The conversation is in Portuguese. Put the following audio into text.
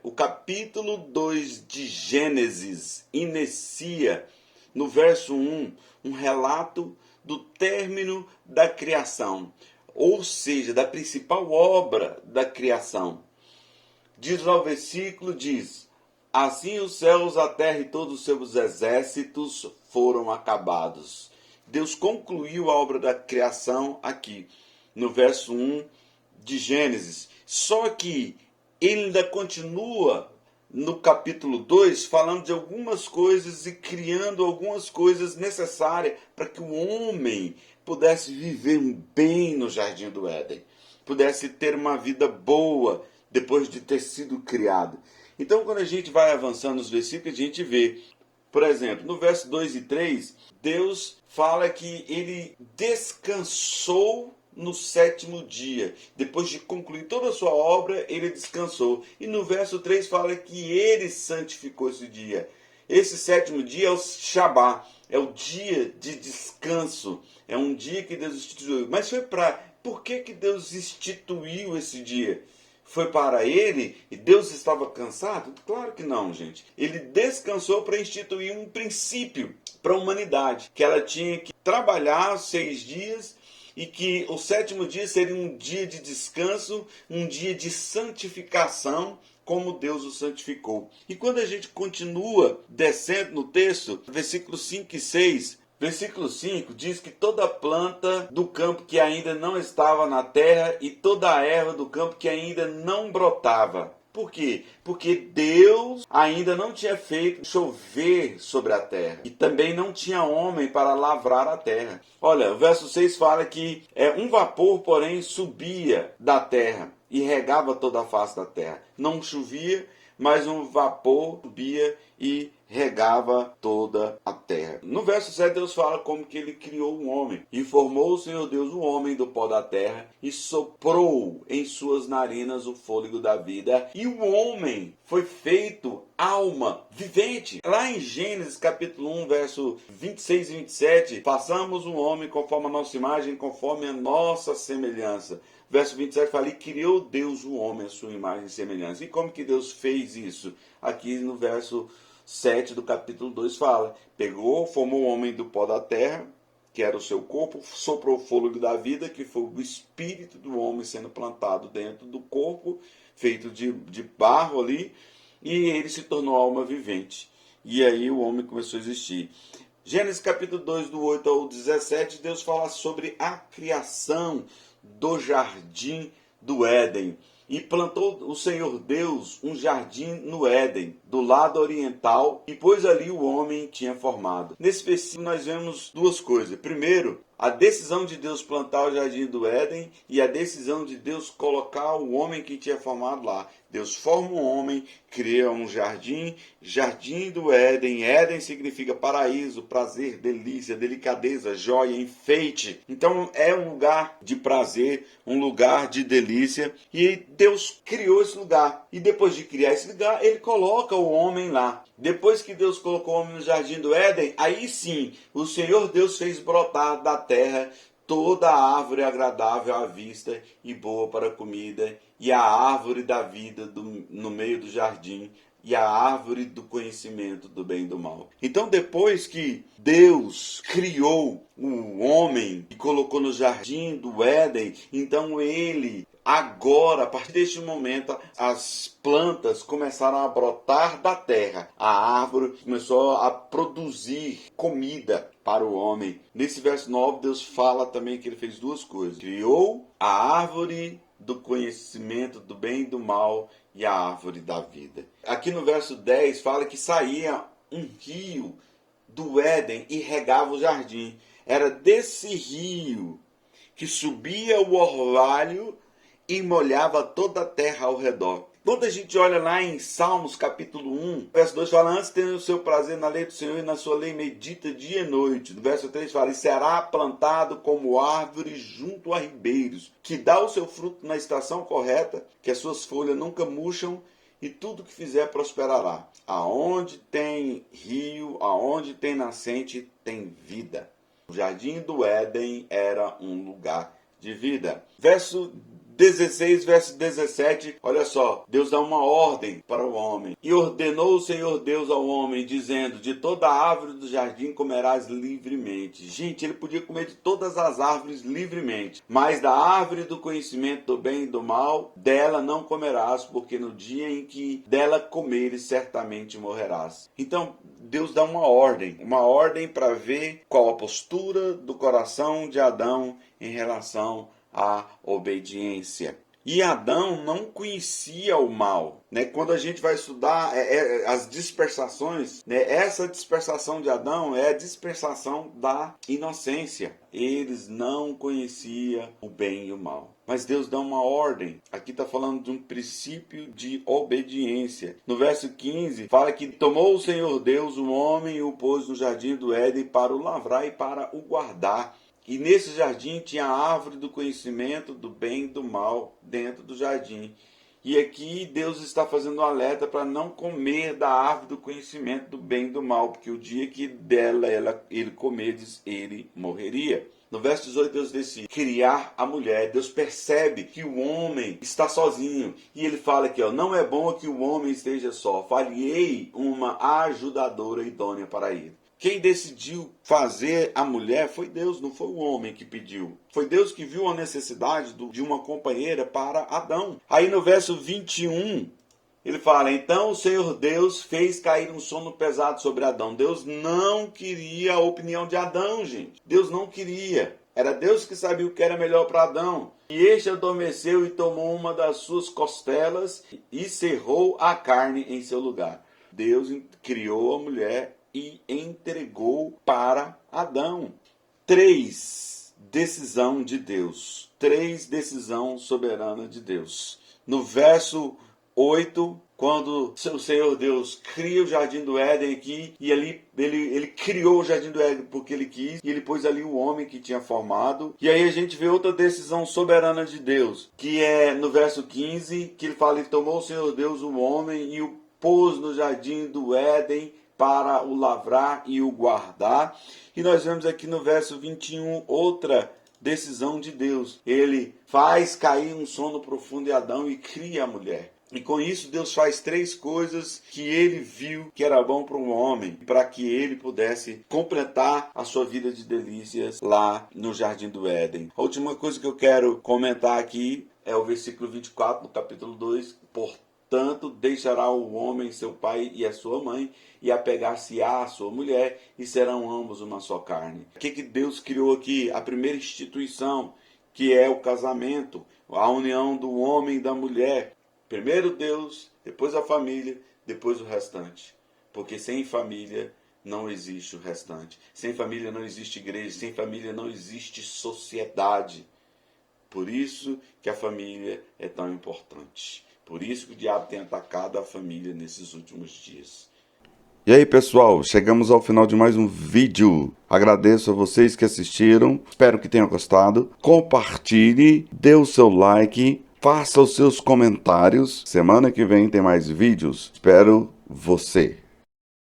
O capítulo 2 de Gênesis inicia no verso 1 um relato do término da criação, ou seja, da principal obra da criação. Diz lá o versículo, diz: assim os céus, a terra e todos os seus exércitos foram acabados. Deus concluiu a obra da criação aqui, no verso 1 de Gênesis. Só que ele ainda continua no capítulo 2 falando de algumas coisas e criando algumas coisas necessárias para que o homem pudesse viver bem no jardim do Éden, pudesse ter uma vida boa depois de ter sido criado. Então, quando a gente vai avançando nos versículos, a gente vê, por exemplo, no verso 2 e 3, Deus fala que ele descansou no sétimo dia. Depois de concluir toda a sua obra, ele descansou. E no verso 3 fala que ele santificou esse dia. Esse sétimo dia é o Shabá, é o dia de descanso. É um dia que Deus instituiu. Mas por que Deus instituiu esse dia? Foi para ele e Deus estava cansado? Claro que não, gente. Ele descansou para instituir um princípio para a humanidade, que ela tinha que trabalhar 6 dias e que o sétimo dia seria um dia de descanso, um dia de santificação, como Deus o santificou. E quando a gente continua descendo no texto, versículos 5 e 6, versículo 5 diz que toda planta do campo que ainda não estava na terra e toda a erva do campo que ainda não brotava. Por quê? Porque Deus ainda não tinha feito chover sobre a terra. E também não tinha homem para lavrar a terra. Olha, o verso 6 fala que um vapor, porém, subia da terra e regava toda a face da terra. Não chovia, mas um vapor subia e regava toda a terra. No verso 7 Deus fala como que ele criou um homem. E formou o Senhor Deus o homem do pó da terra e soprou em suas narinas o fôlego da vida. E o homem foi feito alma vivente. Lá em Gênesis capítulo 1, verso 26 e 27, façamos um homem conforme a nossa imagem, conforme a nossa semelhança. Verso 27 fala, e criou Deus o homem, a sua imagem e semelhança. E como que Deus fez isso? Aqui no verso 7 do capítulo 2 fala, formou o homem do pó da terra, que era o seu corpo, soprou o fôlego da vida, que foi o espírito do homem sendo plantado dentro do corpo, feito de barro ali, e ele se tornou alma vivente. E aí o homem começou a existir. Gênesis capítulo 2, do 8 ao 17, Deus fala sobre a criação do jardim do Éden. E plantou o Senhor Deus um jardim no Éden, do lado oriental, e pôs ali o homem tinha formado. Nesse versículo nós vemos duas coisas. Primeiro, a decisão de Deus plantar o jardim do Éden e a decisão de Deus colocar o homem que tinha formado lá. Deus forma um homem, cria um jardim, jardim do Éden. Éden significa paraíso, prazer, delícia, delicadeza, joia, enfeite. Então é um lugar de prazer, um lugar de delícia. E Deus criou esse lugar. E depois de criar esse lugar, ele coloca o homem lá. Depois que Deus colocou o homem no jardim do Éden, aí sim, o Senhor Deus fez brotar da terra toda a árvore agradável à vista e boa para a comida, e a árvore da vida no meio do jardim, e a árvore do conhecimento do bem e do mal. Então, depois que Deus criou o homem e colocou no jardim do Éden, então ele, agora, a partir deste momento, as plantas começaram a brotar da terra. A árvore começou a produzir comida para o homem. Nesse verso 9, Deus fala também que ele fez duas coisas. Criou a árvore do conhecimento do bem e do mal e a árvore da vida. Aqui no verso 10 fala que saía um rio do Éden e regava o jardim. Era desse rio que subia o orvalho e molhava toda a terra ao redor. Quando a gente olha lá em Salmos capítulo 1, verso 2 fala, antes tenha o seu prazer na lei do Senhor e na sua lei medita dia e noite. No verso 3 fala, e será plantado como árvore junto a ribeiros, que dá o seu fruto na estação correta, que as suas folhas nunca murcham, e tudo que fizer prosperará. Aonde tem rio, aonde tem nascente, tem vida. O jardim do Éden era um lugar de vida. Verso 16, verso 17, olha só, Deus dá uma ordem para o homem. E ordenou o Senhor Deus ao homem, dizendo, de toda árvore do jardim comerás livremente. Gente, ele podia comer de todas as árvores livremente, mas da árvore do conhecimento do bem e do mal, dela não comerás, porque no dia em que dela comeres, certamente morrerás. Então, Deus dá uma ordem para ver qual a postura do coração de Adão em relação à obediência. E Adão não conhecia o mal, né? Quando a gente vai estudar as dispersações, né? Essa dispersação de Adão é a dispersação da inocência. Eles não conheciam o bem e o mal. Mas Deus dá uma ordem. Aqui está falando de um princípio de obediência. No verso 15, fala que tomou o Senhor Deus o homem e o pôs no jardim do Éden para o lavrar e para o guardar. E nesse jardim tinha a árvore do conhecimento do bem e do mal dentro do jardim. E aqui Deus está fazendo um alerta para não comer da árvore do conhecimento do bem e do mal, porque o dia que dela ele comerdes, ele morreria. No verso 18, Deus decide criar a mulher. Deus percebe que o homem está sozinho. E ele fala aqui, não é bom que o homem esteja só. Falhei uma ajudadora idônea para ele. Quem decidiu fazer a mulher foi Deus, não foi o homem que pediu. Foi Deus que viu a necessidade de uma companheira para Adão. Aí no verso 21, ele fala, então o Senhor Deus fez cair um sono pesado sobre Adão. Deus não queria a opinião de Adão, gente. Deus não queria. Era Deus que sabia o que era melhor para Adão. E este adormeceu e tomou uma das suas costelas e cerrou a carne em seu lugar. Deus criou a mulher e entregou para Adão. 3. Decisão de Deus. 3. Decisão soberana de Deus. No verso 8, quando o Senhor Deus cria o Jardim do Éden aqui, e ali ele criou o Jardim do Éden porque ele quis, e ele pôs ali o homem que tinha formado. E aí a gente vê outra decisão soberana de Deus, que é no verso 15, que ele fala, e tomou o Senhor Deus o homem e o pôs no Jardim do Éden para o lavrar e o guardar. E nós vemos aqui no verso 21 outra decisão de Deus. Ele faz cair um sono profundo em Adão e cria a mulher. E com isso Deus faz 3 coisas que ele viu que era bom para um homem, para que ele pudesse completar a sua vida de delícias lá no Jardim do Éden. A última coisa que eu quero comentar aqui é o versículo 24 do capítulo 2. Portanto, deixará o homem seu pai e a sua mãe, e apegar-se-á à sua mulher, e serão ambos uma só carne. O que Deus criou aqui? A primeira instituição, que é o casamento, a união do homem e da mulher. Primeiro Deus, depois a família, depois o restante. Porque sem família não existe o restante. Sem família não existe igreja, sem família não existe sociedade. Por isso que a família é tão importante. Por isso que o diabo tem atacado a família nesses últimos dias. E aí, pessoal, chegamos ao final de mais um vídeo. Agradeço a vocês que assistiram. Espero que tenham gostado. Compartilhe, dê o seu like, faça os seus comentários. Semana que vem tem mais vídeos. Espero você.